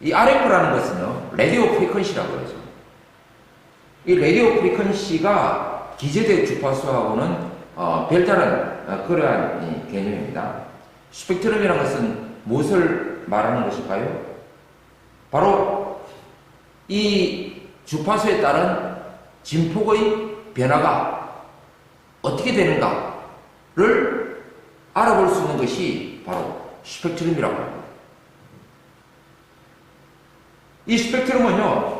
이 RF라는 것은요, 라디오 프리퀀시라고 그러죠. 이 라디오 프리퀀시가 기재된 주파수하고는 별다른 그러한 개념입니다. 스펙트럼이라는 것은 무엇을 말하는 것일까요? 바로 이 주파수에 따른 진폭의 변화가 어떻게 되는가를 알아볼 수 있는 것이 바로 스펙트럼이라고 합니다. 이 스펙트럼은요,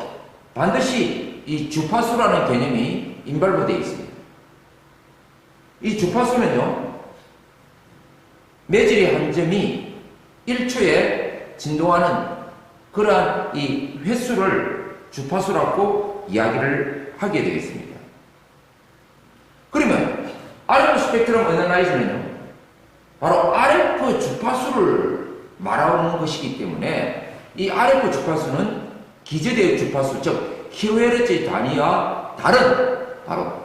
반드시 이 주파수라는 개념이 인발부되어 있습니다. 이 주파수는요, 매질의 한 점이 1초에 진동하는 그러한 이 횟수를 주파수라고 이야기를 하게 되겠습니다. 그러면 RF 스펙트럼 어널라이저는요, 바로 RF 주파수를 말하는 것이기 때문에 이 RF 주파수는 기재된 주파수, 즉 kHz 단위와 다른 바로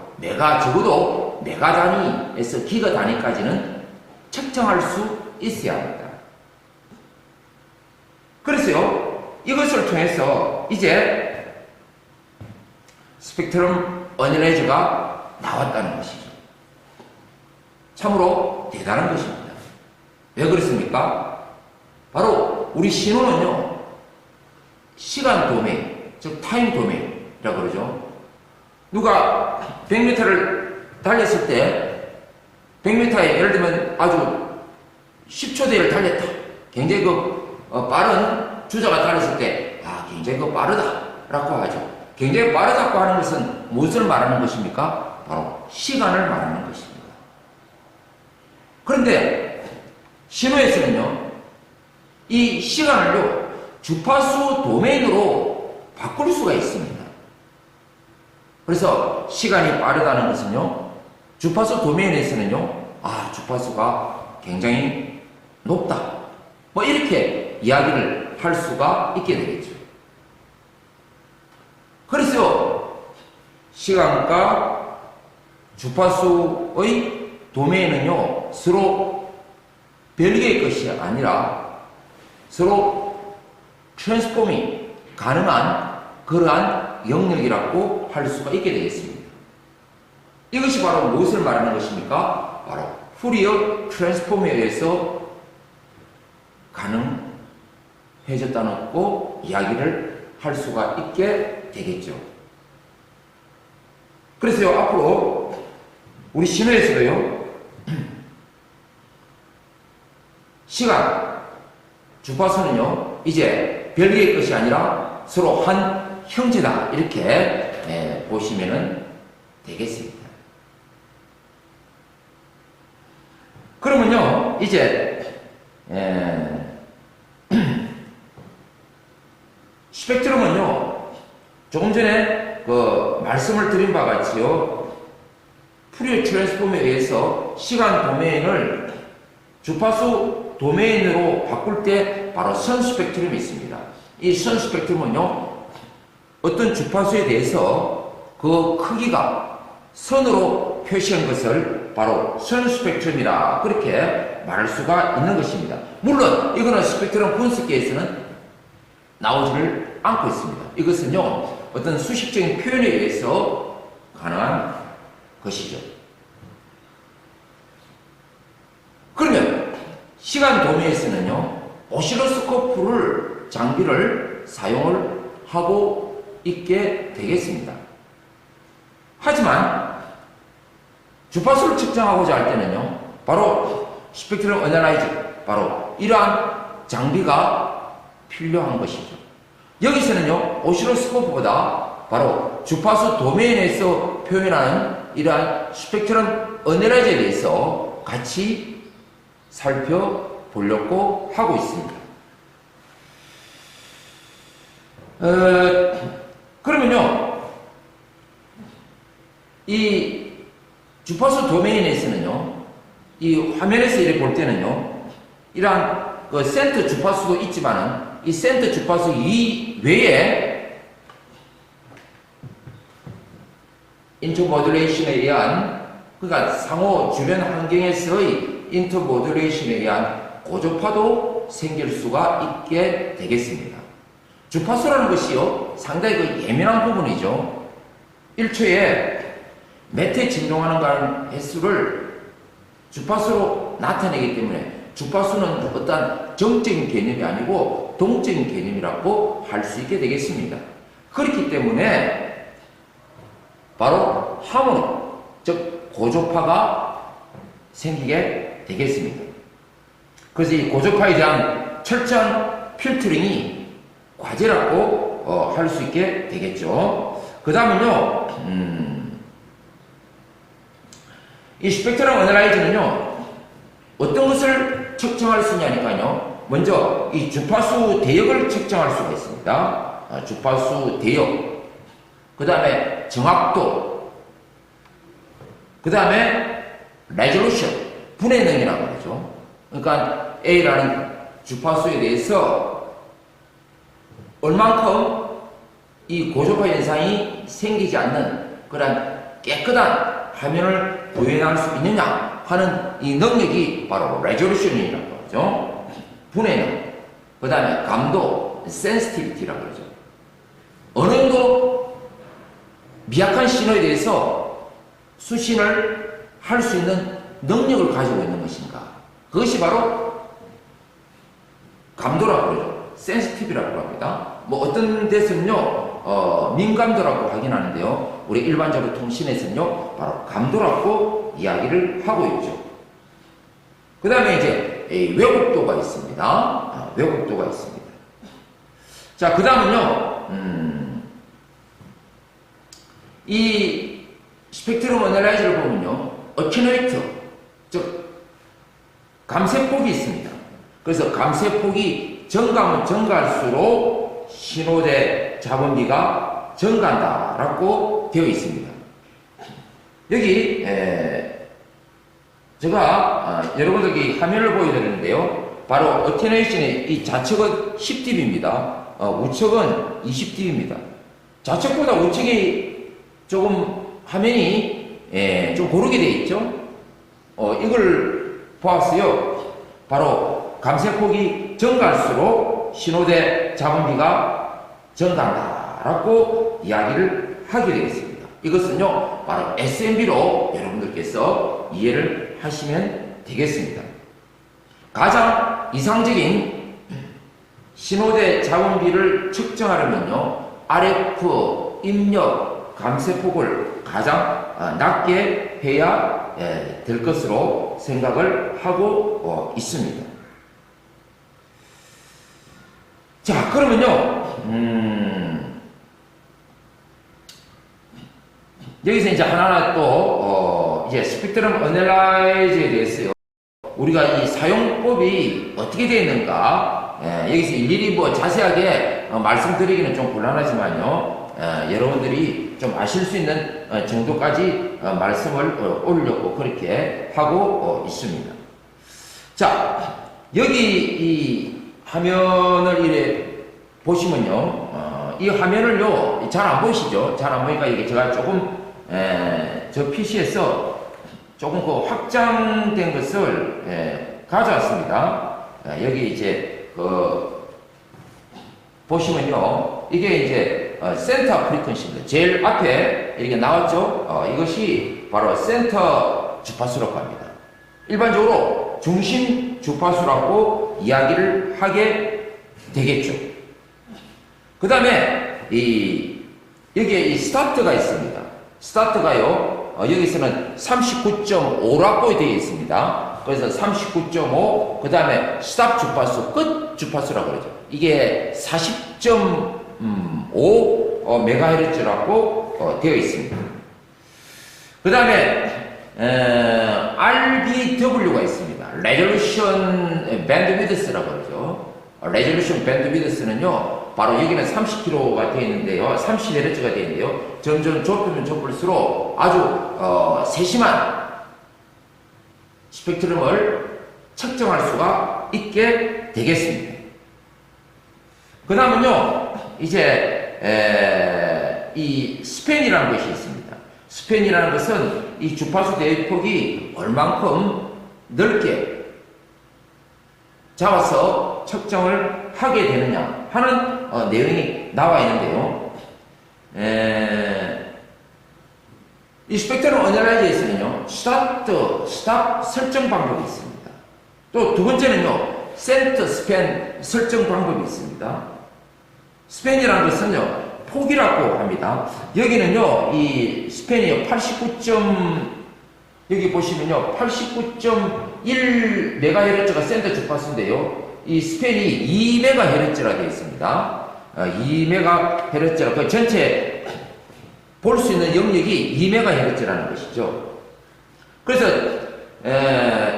적어도 메가 단위에서 기가 단위까지는 측정할 수 있어야 합니다. 그래서요, 이것을 통해서 이제 스펙트럼 어널라이저가 나왔다는 것이죠. 참으로 대단한 것입니다. 왜 그렇습니까? 바로 우리 신호는요, 시간 도메인, 즉 타임 도메인이라고 그러죠. 누가 100m를 달렸을 때 100m에 예를 들면 아주 10초대를 달렸다. 굉장히 빠른 주자가 달렸을 때 굉장히 빠르다라고 하죠. 굉장히 빠르다고 하는 것은 무엇을 말하는 것입니까? 바로 시간을 말하는 것입니다. 그런데 신호에서는요, 이 시간을요, 주파수 도메인으로 바꿀 수가 있습니다. 그래서 시간이 빠르다는 것은요, 주파수 도메인에서는요, 주파수가 굉장히 높다, 이렇게 이야기를 할 수가 있게 되겠죠. 그래서 시간과 주파수의 도메인은요, 서로 별개의 것이 아니라 서로 트랜스포밍 가능한 그러한 영역이라고 할 수가 있게 되겠습니다. 이것이 바로 무엇을 말하는 것입니까? 바로 푸리어 트랜스폼에 의해서 가능해졌다고 이야기를 할 수가 있게 되겠죠. 그래서요, 앞으로 우리 신호에서도요, 시간, 주파수는요, 이제 별개의 것이 아니라 서로 한 형제다, 이렇게 보시면 되겠습니다. 그러면요, 이제 스펙트럼은요, 조금 전에 말씀을 드린 바와 같이요, 푸리어 트랜스폼에 의해서 시간 도메인을 주파수 도메인으로 바꿀 때 바로 선 스펙트럼이 있습니다. 이 선 스펙트럼은요, 어떤 주파수에 대해서 그 크기가 선으로 표시한 것을 바로 선 스펙트럼이라 그렇게 말할 수가 있는 것입니다. 물론 이거는 스펙트럼 분석기에서는 나오지를 않고 있습니다. 이것은요, 어떤 수식적인 표현에 의해서 가능한 것이죠. 그러면 시간 도메인에서는요, 오실로스코프를 장비를 사용을 하고 있게 되겠습니다. 하지만 주파수를 측정하고자 할 때는요, 바로 스펙트럼 어널라이저, 바로 이러한 장비가 필요한 것이죠. 여기서는요, 오실로스코프보다 바로 주파수 도메인에서 표현하는 이러한 스펙트럼 어널라이저에 대해서 같이 살펴보려고 하고 있습니다. 그러면요, 이 주파수 도메인에서는요, 이 화면에서 이렇게 볼 때는요, 이러한 센터 주파수도 있지만은 이 센터 주파수 이외에 인터모듈레이션에 의한, 그러니까 상호 주변 환경에서의 인터모듈레이션에 의한 고조파도 생길 수가 있게 되겠습니다. 주파수라는 것이요, 상당히 그 예민한 부분이죠. 1초에 몇 회 진동하는 횟수를 주파수로 나타내기 때문에 주파수는 어떤 정적인 개념이 아니고 동적인 개념이라고 할 수 있게 되겠습니다. 그렇기 때문에 바로 하모니, 즉 고조파가 생기게 되겠습니다. 그래서 이 고조파에 대한 철저한 필터링이 과제라고 할 수 있게 되겠죠. 그 다음은요, 이 스펙트럼 어널라이저는요, 어떤 것을 측정할 수 있냐니까요. 먼저 이 주파수 대역을 측정할 수가 있습니다. 주파수 대역, 그 다음에 정확도, 그 다음에 레졸루션, 분해능이라고 하죠. 그러니까 A라는 주파수에 대해서 얼만큼 이 고조파 현상이 생기지 않는 그런 깨끗한 화면을 구현할 수 있느냐 하는 이 능력이 바로 레졸루션이라고 하죠. 분해능, 그 다음에 감도, 센시티비티라고 하죠. 어느 정도 미약한 신호에 대해서 수신을 할 수 있는 능력을 가지고 있는 것인가. 그것이 바로 감도라고 그러죠. 센시티브라고 합니다. 뭐 어떤 데서는요, 민감도라고 하긴 하는데요. 우리 일반적으로 통신에서는요, 바로 감도라고 이야기를 하고 있죠. 그 다음에 이제 왜곡도가 있습니다. 왜곡도가 있습니다. 자, 그 다음은요, 이 스펙트럼 어널라이저를 보면요, 어큐레이터, 즉 감쇄폭이 있습니다. 그래서 감쇄폭이 증가하면 증가할수록 신호대 잡음비가 증가한다라고 되어 있습니다. 여기 제가 여러분들에게 화면을 보여드리는데요. 바로 어테뉴에이션의 이 좌측은 10dB입니다. 우측은 20dB입니다. 좌측보다 우측이 조금 화면이 좀 고르게 되어 있죠. 이걸 보았어요. 바로 감쇄폭이 증가할수록 신호대 잡음비가 증가한다라고 이야기를 하게 되겠습니다. 이것은요, 바로 SMB로 여러분들께서 이해를 하시면 되겠습니다. 가장 이상적인 신호대 잡음비를 측정하려면요, RF 입력 감쇄폭을 가장 낮게 해야 될 것으로 생각을 하고 있습니다. 자, 그러면요, 여기서 이제 하나하나 또 이제 스펙트럼 어널라이저에 대해서요, 우리가 이 사용법이 어떻게 되어 있는가, 여기서 일일이 뭐 자세하게 말씀드리기는 좀 곤란하지만요, 여러분들이 좀 아실 수 있는 정도까지 말씀을 올리려고 그렇게 하고 있습니다. 자, 여기 이 화면을 이래 보시면요, 이 화면을요, 잘 안 보이시죠? 잘 안 보니까 이게 제가 조금 저 PC에서 조금 그 확장된 것을 가져왔습니다. 여기 이제 보시면요, 이게 이제 센터 프리퀀시입니다. 제일 앞에 이렇게 나왔죠? 이것이 바로 센터 주파수라고 합니다. 일반적으로 중심 주파수라고 이야기를 하게 되겠죠. 그 다음에 여기에 이 스타트가 있습니다. 스타트가요, 여기서는 39.5라고 되어 있습니다. 그래서 39.5, 그 다음에 스탑 주파수, 끝 주파수라고 그러죠. 이게 40.5 메가헤르츠라고 되어 있습니다. 그 다음에 RBW가 있습니다. 레졸루션 밴드위드스라고 그러죠. 레졸루션 밴드위드스는요, 바로 여기는 30kH가 되어 있는데요, 30Hz가 되어 있는데요, 점점 좁으면 좁을수록 아주 세심한 스펙트럼을 측정할 수가 있게 되겠습니다. 그 다음은요, 이제 이 스팬이라는 것이 있습니다. 스팬이라는 것은 이 주파수 대역폭이 얼만큼 넓게 잡아서 측정을 하게 되느냐 하는 내용이 나와 있는데요. 이 스펙트럼 어널라이저에서는요, 스탑 설정 방법이 있습니다. 또 두 번째는요, 센터 스팬 설정 방법이 있습니다. 스팬이라는 것은요, 폭이라고 합니다. 여기는요, 이 스팬이 89. 여기 보시면요, 89.1MHz가 센터 주파수인데요. 이 스팬이 2MHz라 되어 있습니다. 2MHz, 그 전체 볼 수 있는 영역이 2MHz라는 것이죠. 그래서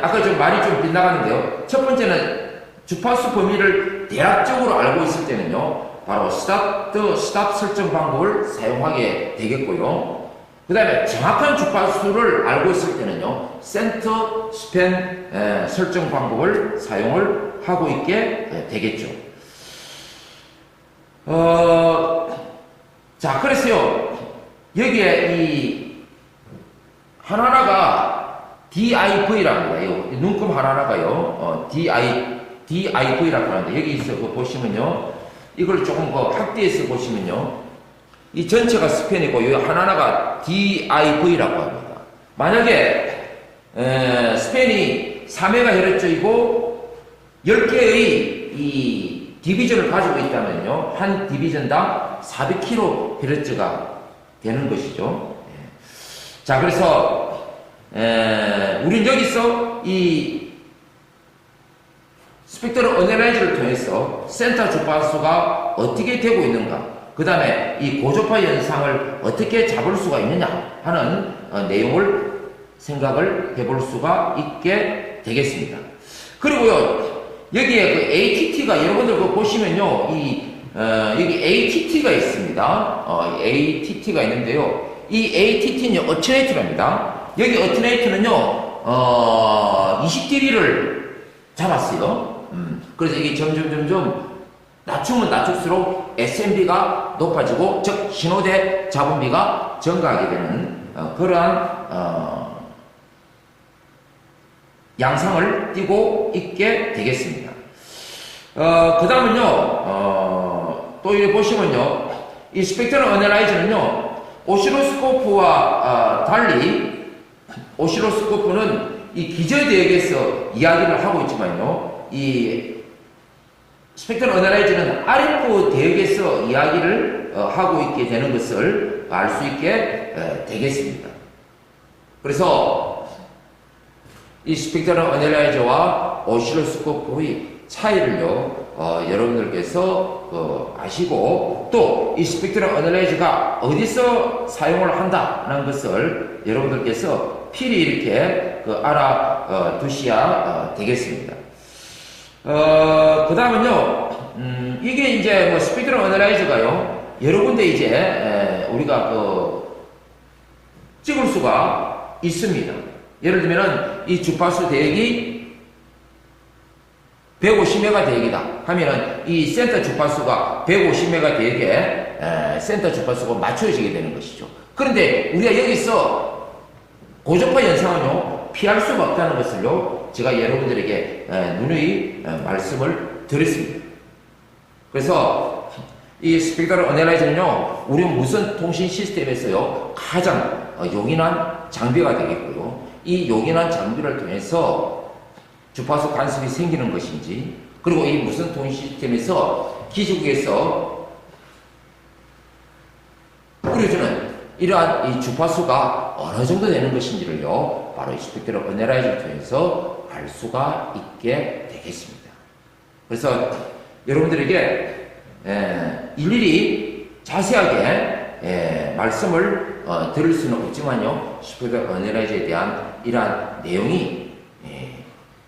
아까 좀 말이 좀 빗나갔는데요. 첫 번째는 주파수 범위를 대략적으로 알고 있을 때는요, 바로 스탑 설정 방법을 사용하게 되겠고요. 그 다음에 정확한 주파수를 알고 있을 때는요, 센터 스팬 설정 방법을 사용을 하고 있게 되겠죠. 자, 그래서요, 여기에 이 하나하나가 DIV라고 해요. 눈금 하나하나가요, DIV라고 하는데, 여기서 보시면요, 이걸 조금 확대해서 보시면요, 이 전체가 스팬이고, 이 하나하나가 DIV라고 합니다. 만약에 스팬이 4MHz이고 10개의 이 디비전을 가지고 있다면요, 한 디비전당 400kHz가 되는 것이죠. 자, 그래서 우린 여기서 이 스펙트럼 어널라이저를 통해서 센터 주파수가 어떻게 되고 있는가, 그 다음에 이 고주파 현상을 어떻게 잡을 수가 있느냐 하는 내용을 생각을 해볼 수가 있게 되겠습니다. 그리고요, 여기에 그 ATT가 여러분들 보시면요, 여기 ATT가 있습니다. ATT가 있는데요, 이 ATT는요, 어트네이터랍니다. 여기 어트네이터는요, 20dB를 잡았어요. 그래서 이게 점점 낮추면 낮출수록 SMB가 높아지고, 즉 신호대 잡음비가 증가하게 되는 그러한 양상을 띠고 있게 되겠습니다. 그 다음은요, 또 이렇게 보시면요, 이 스펙트럼 어널라이저는요, 오실로스코프와 달리, 오실로스코프는 이 기저대역에서 이야기를 하고 있지만요, 이 스펙트럼 어널라이저는 RF 대역에서 이야기를 하고 있게 되는 것을 알 수 있게 되겠습니다. 그래서 이 스펙트럼 어널라이저와 오실로스코프의 차이를요, 여러분들께서 아시고, 또 이 스펙트럼 어널라이저가 어디서 사용을 한다는 것을 여러분들께서 필히 이렇게 알아두셔야 되겠습니다. 그 다음은요, 이게 이제 뭐 스펙트럼 어널라이저가요, 여러 군데 이제 우리가 찍을 수가 있습니다. 예를 들면은 이 주파수 대역이 150메가 대역이다 하면은 이 센터 주파수가 150메가 대역에 센터 주파수가 맞춰지게 되는 것이죠. 그런데 우리가 여기서 고주파 현상은요, 피할 수가 없다는 것을요, 제가 여러분들에게 누누이 말씀을 드렸습니다. 그래서 이 스펙트럼 어널라이저는요, 우리 무선 통신 시스템에서요, 가장 용이한 장비가 되겠고요, 이 용이한 장비를 통해서 주파수 간섭이 생기는 것인지, 그리고 이 무선 통신 시스템에서 기지국에서 뿌려주는 이러한 이 주파수가 어느 정도 되는 것인지를요, 바로 이 스펙트럼 어널라이저를 통해서 알 수가 있게 되겠습니다. 그래서 여러분들에게 일일이 자세하게 말씀을 드릴 수는 없지만요, 스펙트럼 어널라이저에 대한 이러한 내용이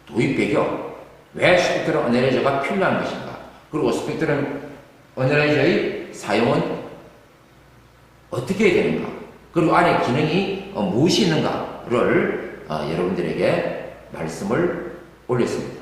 도입 배경, 왜 스펙트럼 어널라이저가 필요한 것인가, 그리고 스펙트럼 어널라이저의 사용은 어떻게 해야 되는가, 그리고 안에 기능이 무엇이 있는가를 여러분들에게 말씀을 올렸습니다.